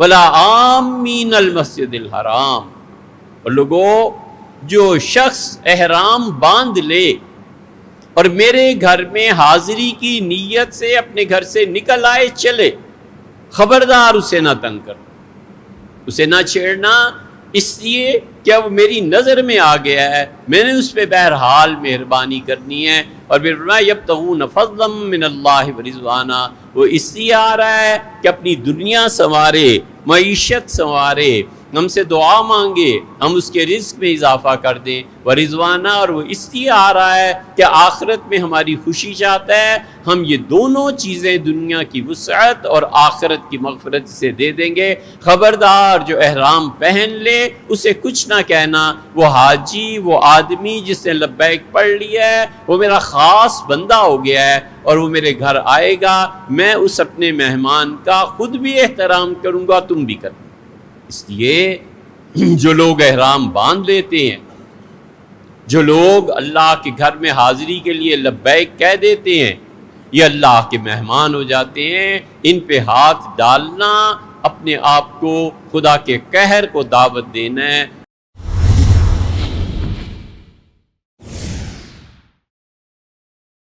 ولا آمین المسجد الحرام، اور لوگوں جو شخص احرام باندھ لے اور میرے گھر میں حاضری کی نیت سے اپنے گھر سے نکل آئے چلے، خبردار اسے نہ تنگ کرنا، اسے نہ چھیڑنا، اس لیے کہ وہ میری نظر میں آ گیا ہے، میں نے اس پہ بہرحال مہربانی کرنی ہے۔ اور پھر فرمایا یبتغون فضلا من اللہ ورضوانا، وہ اس لیے آ رہا ہے کہ اپنی دنیا سنوارے، معیشت سنوارے، ہم سے دعا مانگے، ہم اس کے رزق میں اضافہ کر دیں، ورضوانا، اور وہ اس لیے آ رہا ہے کہ آخرت میں ہماری خوشی چاہتا ہے، ہم یہ دونوں چیزیں دنیا کی وسعت اور آخرت کی مغفرت سے دے دیں گے۔ خبردار جو احرام پہن لے اسے کچھ نہ کہنا، وہ حاجی، وہ آدمی جس نے لبیک پڑھ لیا ہے، وہ میرا خاص بندہ ہو گیا ہے اور وہ میرے گھر آئے گا، میں اس اپنے مہمان کا خود بھی احترام کروں گا، تم بھی کرنا۔ اس لیے جو لوگ احرام باندھ لیتے ہیں، جو لوگ اللہ کے گھر میں حاضری کے لیے لبیک کہہ دیتے ہیں، یہ اللہ کے مہمان ہو جاتے ہیں۔ ان پہ ہاتھ ڈالنا اپنے آپ کو خدا کے قہر کو دعوت دینا ہے،